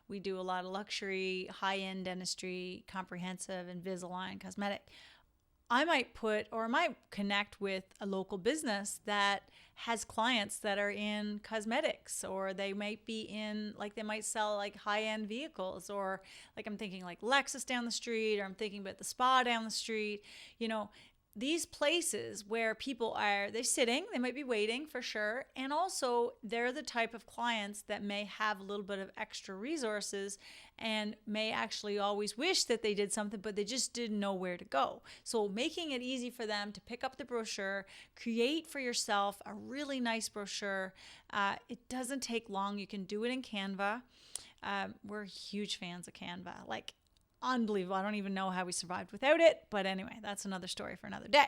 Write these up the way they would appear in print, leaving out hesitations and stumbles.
We do a lot of luxury, high-end dentistry, comprehensive, Invisalign, cosmetic. I might connect with a local business that has clients that are in cosmetics, or they might be in, like, they might sell like high-end vehicles, or like I'm thinking like Lexus down the street, or I'm thinking about the spa down the street. These places where people they're sitting, they might be waiting for sure. And also they're the type of clients that may have a little bit of extra resources and may actually always wish that they did something, but they just didn't know where to go. So making it easy for them to pick up the brochure, create for yourself a really nice brochure. It doesn't take long. You can do it in Canva. We're huge fans of Canva. Like, unbelievable. I don't even know how we survived without it. But anyway, that's another story for another day.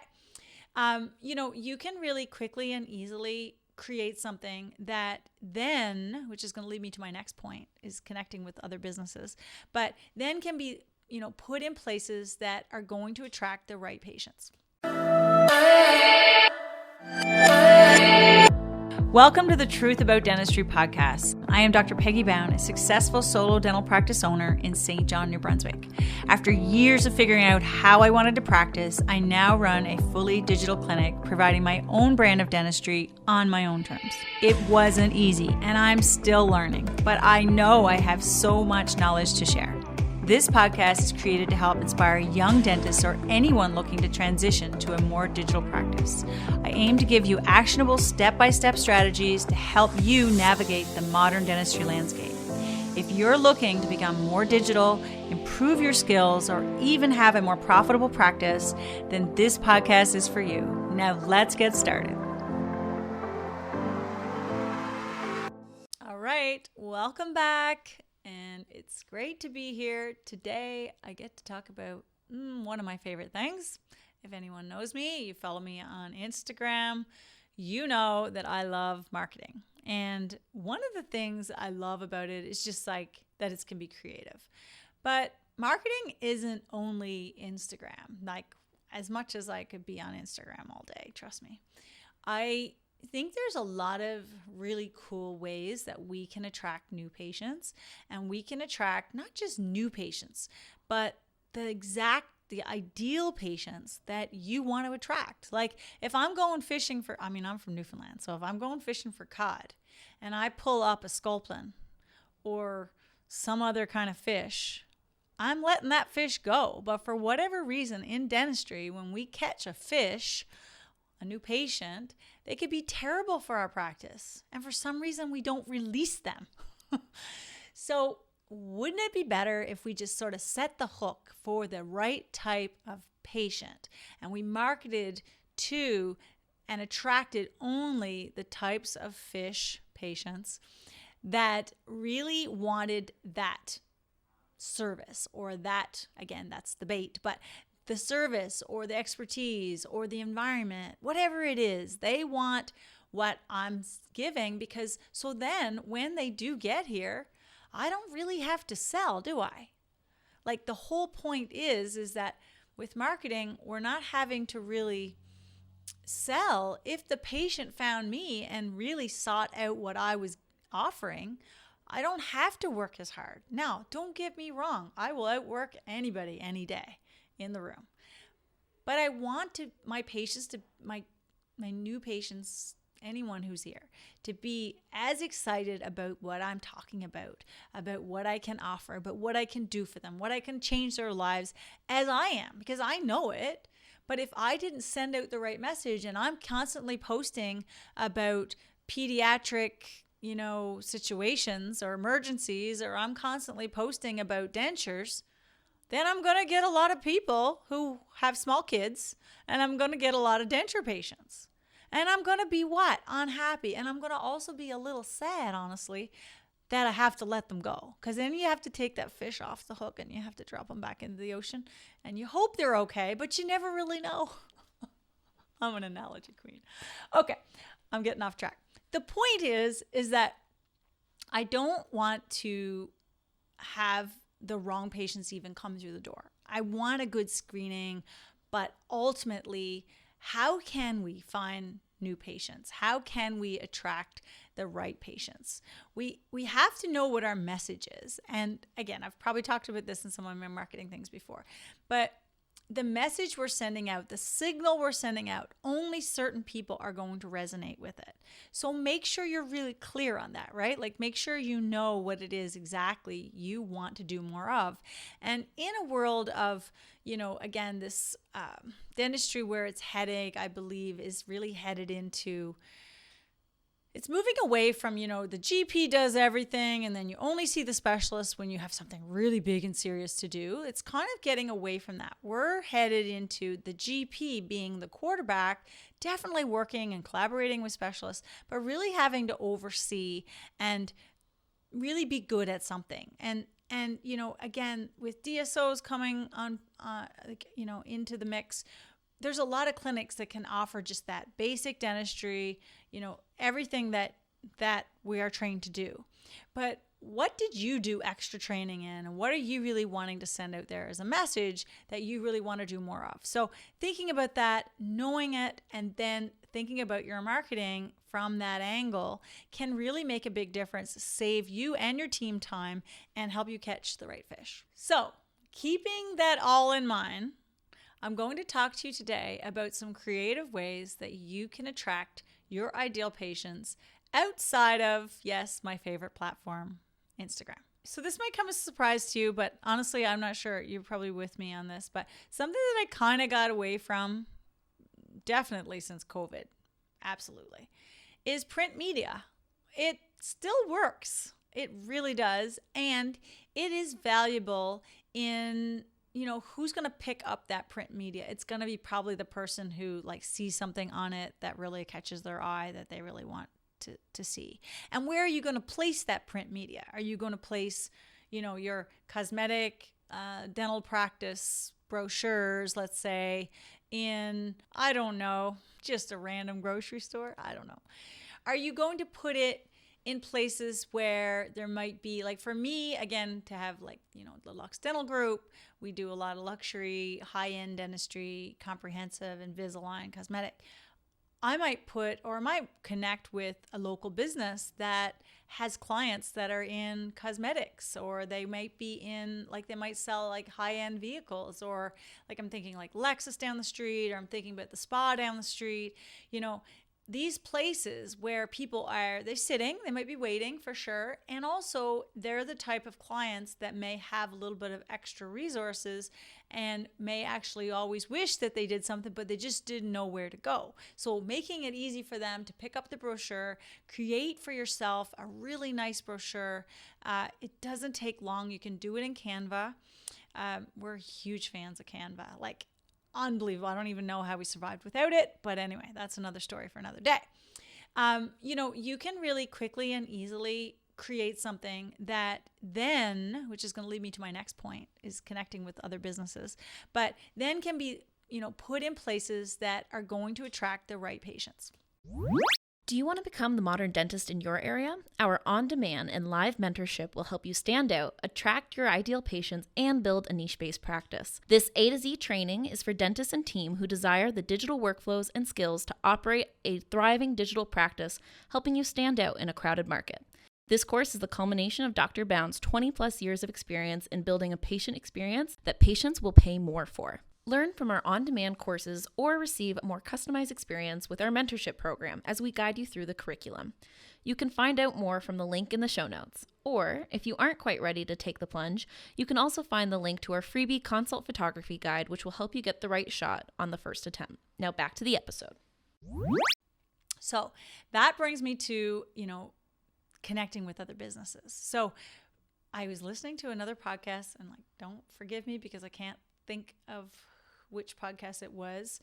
You can really quickly and easily create something that then, which is going to lead me to my next point, is connecting with other businesses, but then can be, put in places that are going to attract the right patients. Welcome to the Truth About Dentistry podcast. I am Dr. Peggy Bound, a successful solo dental practice owner in St. John, New Brunswick. After years of figuring out how I wanted to practice, I now run a fully digital clinic providing my own brand of dentistry on my own terms. It wasn't easy, and I'm still learning, but I know I have so much knowledge to share. This podcast is created to help inspire young dentists or anyone looking to transition to a more digital practice. I aim to give you actionable step-by-step strategies to help you navigate the modern dentistry landscape. If you're looking to become more digital, improve your skills, or even have a more profitable practice, then this podcast is for you. Now let's get started. All right, welcome back. And it's great to be here. Today, I get to talk about one of my favorite things. If anyone knows me, you follow me on Instagram, you know that I love marketing. And one of the things I love about it is just like that it can be creative. But marketing isn't only Instagram, like as much as I could be on Instagram all day, trust me. I think there's a lot of really cool ways that we can attract new patients, and we can attract not just new patients, but the ideal patients that you want to attract. Like if I'm going fishing I'm from Newfoundland, so if I'm going fishing for cod and I pull up a sculpin or some other kind of fish, I'm letting that fish go. But for whatever reason in dentistry, when we catch a fish, a new patient, they could be terrible for our practice. And for some reason, we don't release them. So wouldn't it be better if we just sort of set the hook for the right type of patient, and we marketed to and attracted only the types of fish patients that really wanted that service, or that, again, that's the bait, but the service or the expertise or the environment, whatever it is, they want what I'm giving, because so then when they do get here, I don't really have to sell, do I? Like the whole point is that with marketing, we're not having to really sell. If the patient found me and really sought out what I was offering, I don't have to work as hard. Now, don't get me wrong. I will outwork anybody any day in the room. But I want my patients to, my new patients, anyone who's here, to be as excited about what I'm talking about what I can offer, about what I can do for them, what I can change their lives as I am, because I know it. But if I didn't send out the right message and I'm constantly posting about pediatric, situations or emergencies, or I'm constantly posting about dentures, then I'm going to get a lot of people who have small kids, and I'm going to get a lot of denture patients. And I'm going to be unhappy. And I'm going to also be a little sad, honestly, that I have to let them go. Because then you have to take that fish off the hook and you have to drop them back into the ocean. And you hope they're okay, but you never really know. I'm an analogy queen. Okay, I'm getting off track. The point is that I don't want to have the wrong patients even come through the door. I want a good screening, but ultimately, how can we find new patients? How can we attract the right patients? We have to know what our message is. And again, I've probably talked about this in some of my marketing things before, but the message we're sending out, the signal we're sending out, only certain people are going to resonate with it. So make sure you're really clear on that, right? Like make sure you know what it is exactly you want to do more of. And in a world of, again, this dentistry where it's headache, I believe, is really headed into, it's moving away from, the GP does everything and then you only see the specialist when you have something really big and serious to do. It's kind of getting away from that. We're headed into the GP being the quarterback, definitely working and collaborating with specialists, but really having to oversee and really be good at something. And again, with DSOs coming on, into the mix, there's a lot of clinics that can offer just that basic dentistry, everything that we are trained to do. But what did you do extra training in? And what are you really wanting to send out there as a message that you really want to do more of? So thinking about that, knowing it, and then thinking about your marketing from that angle can really make a big difference, save you and your team time, and help you catch the right fish. So keeping that all in mind, I'm going to talk to you today about some creative ways that you can attract your ideal patients outside of, yes, my favorite platform, Instagram. So this might come as a surprise to you, but honestly, I'm not sure. You're probably with me on this, but something that I kind of got away from, definitely since COVID, absolutely, is print media. It still works. It really does. And it is valuable in who's going to pick up that print media. It's going to be probably the person who sees something on it that really catches their eye that they really want to see. And where are you going to place that print media? Are you going to place, your cosmetic, dental practice brochures, let's say, in, I don't know, just a random grocery store? I don't know. Are you going to put it in places where there might be, for me, again, to have the Lux Dental Group, we do a lot of luxury, high-end dentistry, comprehensive, Invisalign, cosmetic. I might connect with a local business that has clients that are in cosmetics, or they might be in, they might sell high-end vehicles, or I'm thinking Lexus down the street, or I'm thinking about the spa down the street, these places where people they're sitting, they might be waiting for sure. And also they're the type of clients that may have a little bit of extra resources and may actually always wish that they did something, but they just didn't know where to go. So making it easy for them to pick up the brochure, create for yourself a really nice brochure. It doesn't take long. You can do it in Canva. We're huge fans of Canva. Unbelievable. I don't even know how we survived without it. But anyway, that's another story for another day. You can really quickly and easily create something that then, which is going to lead me to my next point, is connecting with other businesses, but then can be, put in places that are going to attract the right patients. Do you want to become the modern dentist in your area? Our on-demand and live mentorship will help you stand out, attract your ideal patients, and build a niche-based practice. This A to Z training is for dentists and team who desire the digital workflows and skills to operate a thriving digital practice, helping you stand out in a crowded market. This course is the culmination of Dr. Bound's 20-plus years of experience in building a patient experience that patients will pay more for. Learn from our on-demand courses or receive a more customized experience with our mentorship program as we guide you through the curriculum. You can find out more from the link in the show notes. Or, if you aren't quite ready to take the plunge, you can also find the link to our freebie consult photography guide, which will help you get the right shot on the first attempt. Now back to the episode. So that brings me to, connecting with other businesses. So I was listening to another podcast, and don't forgive me because I can't think of which podcast it was,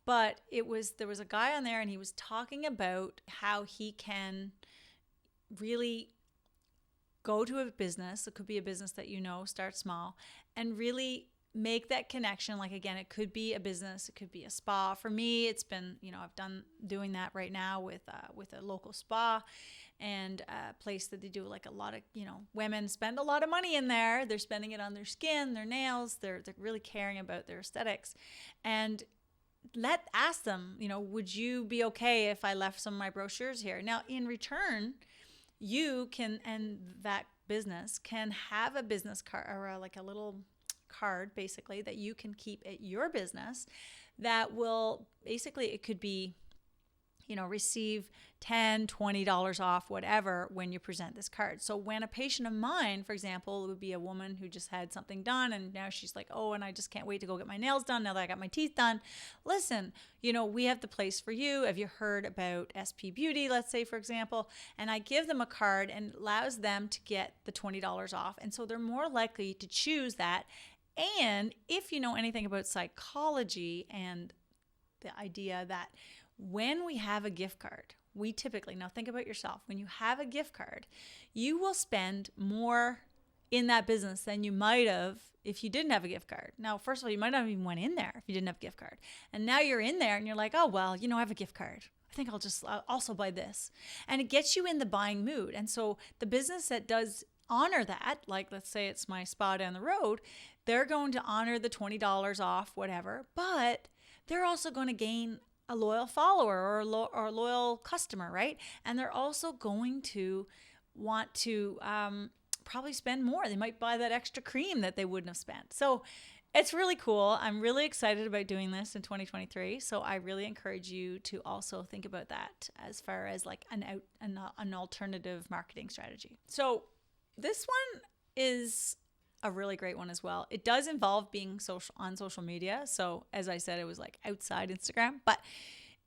but there was a guy on there and he was talking about how he can really go to a business. It could be a business that start small, and really make that connection. Again, it could be a business, it could be a spa. For me, it's been, I've doing that right now with a local spa, and a place that they do a lot of, women spend a lot of money in there. They're spending it on their skin, their nails. They're really caring about their aesthetics. And ask them, would you be okay if I left some of my brochures here? Now, in return, you can, and that business can have a business card or like a little card basically that you can keep at your business that will basically, it could be, receive $10, $20 off, whatever, when you present this card. So when a patient of mine, for example, it would be a woman who just had something done and now she's like, oh, and I just can't wait to go get my nails done now that I got my teeth done. Listen, we have the place for you. Have you heard about SP Beauty, let's say, for example? And I give them a card and allows them to get the $20 off. And so they're more likely to choose that. And if you know anything about psychology and the idea that when we have a gift card, we typically, now think about yourself, when you have a gift card, you will spend more in that business than you might have if you didn't have a gift card. Now, first of all, you might not have even went in there if you didn't have a gift card. And now you're in there and you're like, oh, well, I have a gift card. I think I'll also buy this. And it gets you in the buying mood. And so the business that does honor that, like let's say it's my spa down the road, they're going to honor the $20 off, whatever, but they're also going to gain a loyal follower or a loyal customer, right? And they're also going to want to probably spend more. They might buy that extra cream that they wouldn't have spent. So it's really cool. I'm really excited about doing this in 2023. So I really encourage you to also think about that as far as like an alternative marketing strategy. So this one is a really great one as well. It does involve being on social media. So as I said, it was like outside Instagram, but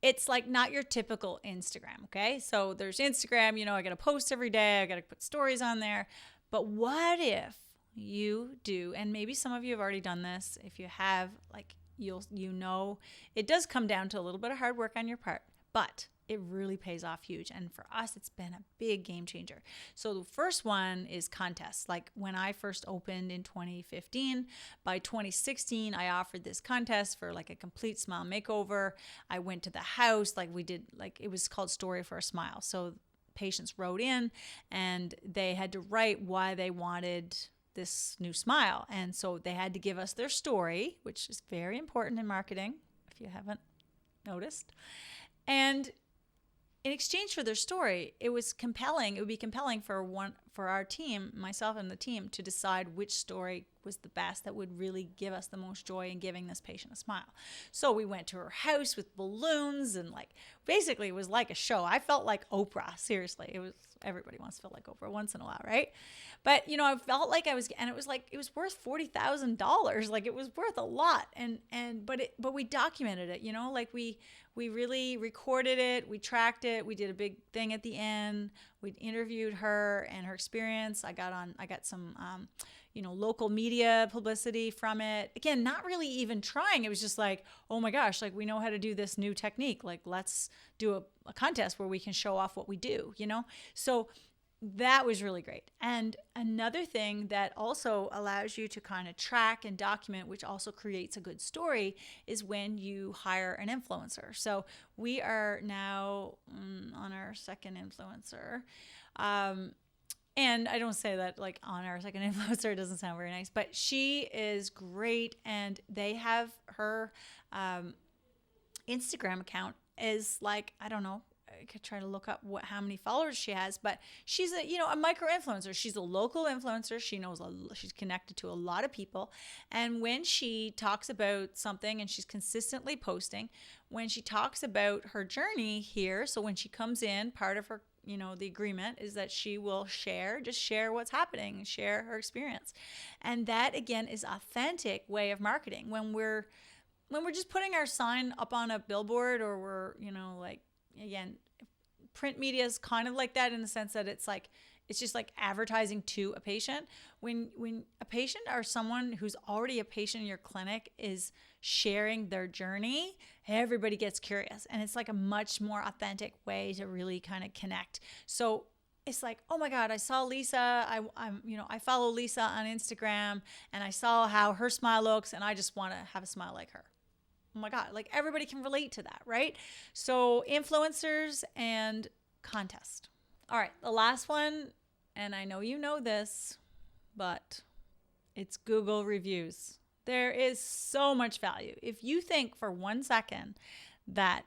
it's like not your typical Instagram. Okay. So there's Instagram, I got to post every day. I got to put stories on there. But what if you do, and maybe some of you have already done this. If you have, like, it does come down to a little bit of hard work on your part, but it really pays off huge. And for us, it's been a big game changer. So the first one is contests. Like when I first opened in 2015, by 2016, I offered this contest for like a complete smile makeover. I went to the house, it was called Story for a Smile. So patients wrote in and they had to write why they wanted this new smile. And so they had to give us their story, which is very important in marketing, if you haven't noticed. And in exchange for their story, it was compelling. It would be compelling for our team, myself and the team, to decide which story was the best that would really give us the most joy in giving this patient a smile. So we went to her house with balloons and basically it was like a show. I felt like Oprah, seriously. Everybody wants to feel like Oprah once in a while, right? But I felt like it was worth $40,000. Like it was worth a lot. But we documented it, we really recorded it, we tracked it, we did a big thing at the end. We interviewed her and her experience. I got some local media publicity from it. Again, not really even trying. It was just like, oh my gosh, we know how to do this new technique. Let's do a contest where we can show off what we do, So that was really great. And another thing that also allows you to kind of track and document, which also creates a good story, is when you hire an influencer. So we are now on our second influencer. And I don't say that on our second influencer, it doesn't sound very nice, but she is great. And they have her Instagram account is I don't know, I could try to look up how many followers she has, but she's a micro influencer. She's a local influencer. She's connected to a lot of people. And when she talks about something, and she's consistently posting, when she talks about her journey here, so when she comes in, part of her the agreement is that she will share what's happening, share her experience. And that again is authentic way of marketing. When we're just putting our sign up on a billboard, or we're, again, print media is kind of like that in the sense that it's just like advertising to a patient. When a patient or someone who's already a patient in your clinic is sharing their journey, everybody gets curious, and it's like a much more authentic way to really kind of connect. So it's like, oh my God, I saw Lisa. I follow Lisa on Instagram, and I saw how her smile looks, and I just want to have a smile like her. Oh my God, everybody can relate to that, right? So influencers and contest. All right, the last one, and I know you know this, but it's Google reviews. There is so much value. If you think for 1 second that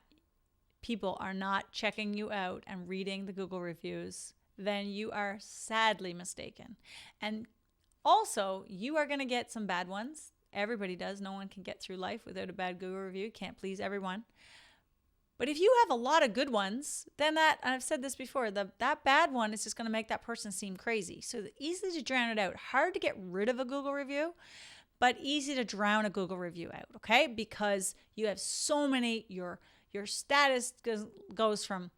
people are not checking you out and reading the Google reviews, then you are sadly mistaken. And also, you are going to get some bad ones. Everybody does. No one can get through life without a bad Google review. Can't please everyone. But if you have a lot of good ones, then I've said this before, that bad one is just going to make that person seem crazy. So easy to drown it out. Hard to get rid of a Google review, but easy to drown a Google review out, okay? Because you have so many, your status goes from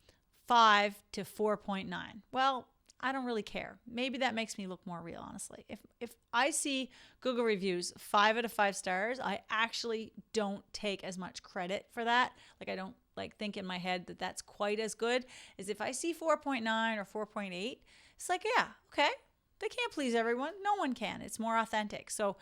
5 to 4.9. Well, I don't really care. Maybe that makes me look more real, honestly. If I see Google reviews 5 out of 5 stars, I actually don't take as much credit for that. Like, I don't think in my head that that's quite as good as if I see 4.9 or 4.8. It's like, yeah, okay. They can't please everyone. No one can. It's more authentic. So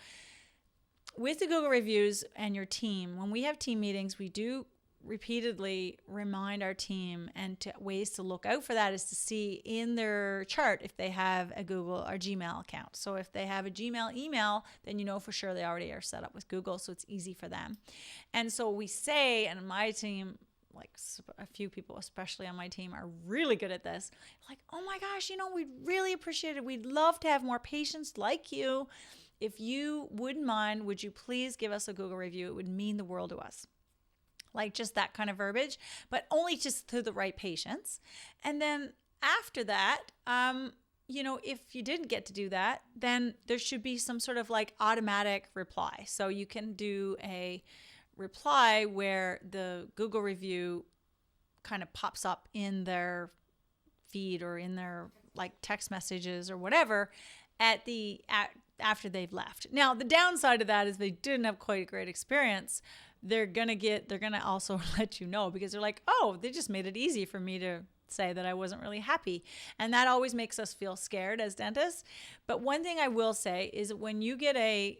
with the Google reviews and your team, when we have team meetings, we do repeatedly remind our team, and ways to look out for that is to see in their chart if they have a Google or Gmail account. So if they have a Gmail email, then you know for sure they already are set up with Google, so it's easy for them. And so we say, and my team, like a few people, especially on my team, are really good at this. Like, oh my gosh, we'd really appreciate it. We'd love to have more patients like you. If you wouldn't mind, would you please give us a Google review? It would mean the world to us. Like just that kind of verbiage, but only just to the right patients. And then after that, if you didn't get to do that, then there should be some sort of like automatic reply. So you can do a reply where the Google review kind of pops up in their feed or in their like text messages or whatever after they've left. Now, the downside of that is they didn't have quite a great experience. They're going to also let you know, because they're like, oh, they just made it easy for me to say that I wasn't really happy. And that always makes us feel scared as dentists. But one thing I will say is that when you get a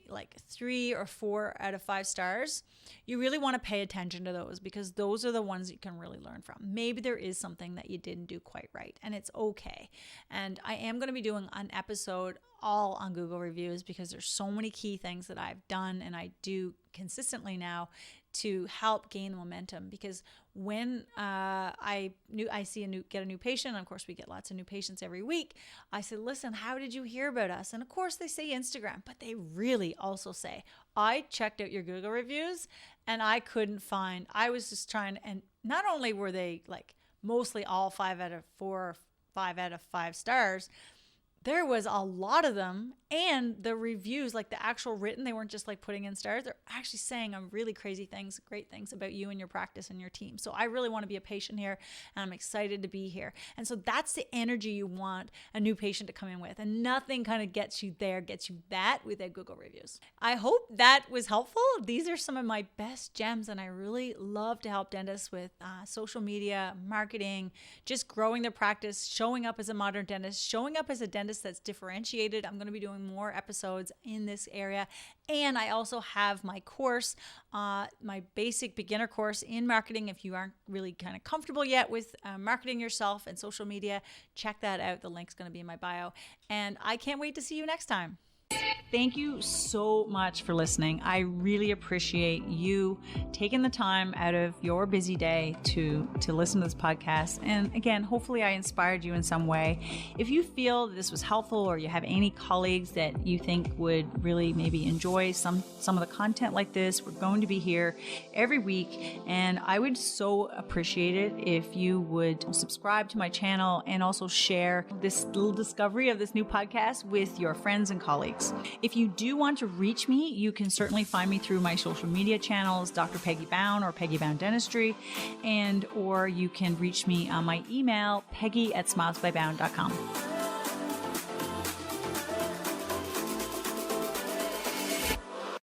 3 or 4 out of 5 stars, you really want to pay attention to those, because those are the ones you can really learn from. Maybe there is something that you didn't do quite right, and it's okay. And I am going to be doing an episode all on Google reviews, because there's so many key things that I've done and I do consistently now to help gain momentum. Because when I get a new patient, and of course we get lots of new patients every week, I said, listen, how did you hear about us? And of course they say Instagram, but they really also say, I checked out your Google reviews and I couldn't find, I was just trying, and not only were they like mostly all 5 out of 4 or 5 out of 5 stars, there was a lot of them, and the reviews, like the actual written, they weren't just like putting in stars. They're actually saying really crazy things, great things about you and your practice and your team. So I really want to be a patient here, and I'm excited to be here. And so that's the energy you want a new patient to come in with, and nothing kind of gets you that without Google reviews. I hope that was helpful. These are some of my best gems, and I really love to help dentists with social media, marketing, just growing their practice, showing up as a modern dentist, showing up as a dentist that's differentiated. I'm going to be doing more episodes in this area. And I also have my course, my basic beginner course in marketing. If you aren't really kind of comfortable yet with marketing yourself and social media, check that out. The link's going to be in my bio. And I can't wait to see you next time. Thank you so much for listening. I really appreciate you taking the time out of your busy day to listen to this podcast. And again, hopefully I inspired you in some way. If you feel that this was helpful, or you have any colleagues that you think would really maybe enjoy some of the content like this, we're going to be here every week. And I would so appreciate it if you would subscribe to my channel and also share this little discovery of this new podcast with your friends and colleagues. If you do want to reach me, you can certainly find me through my social media channels, Dr. Peggy Bound or Peggy Bound Dentistry, or you can reach me on my email, peggy@smilesbybound.com.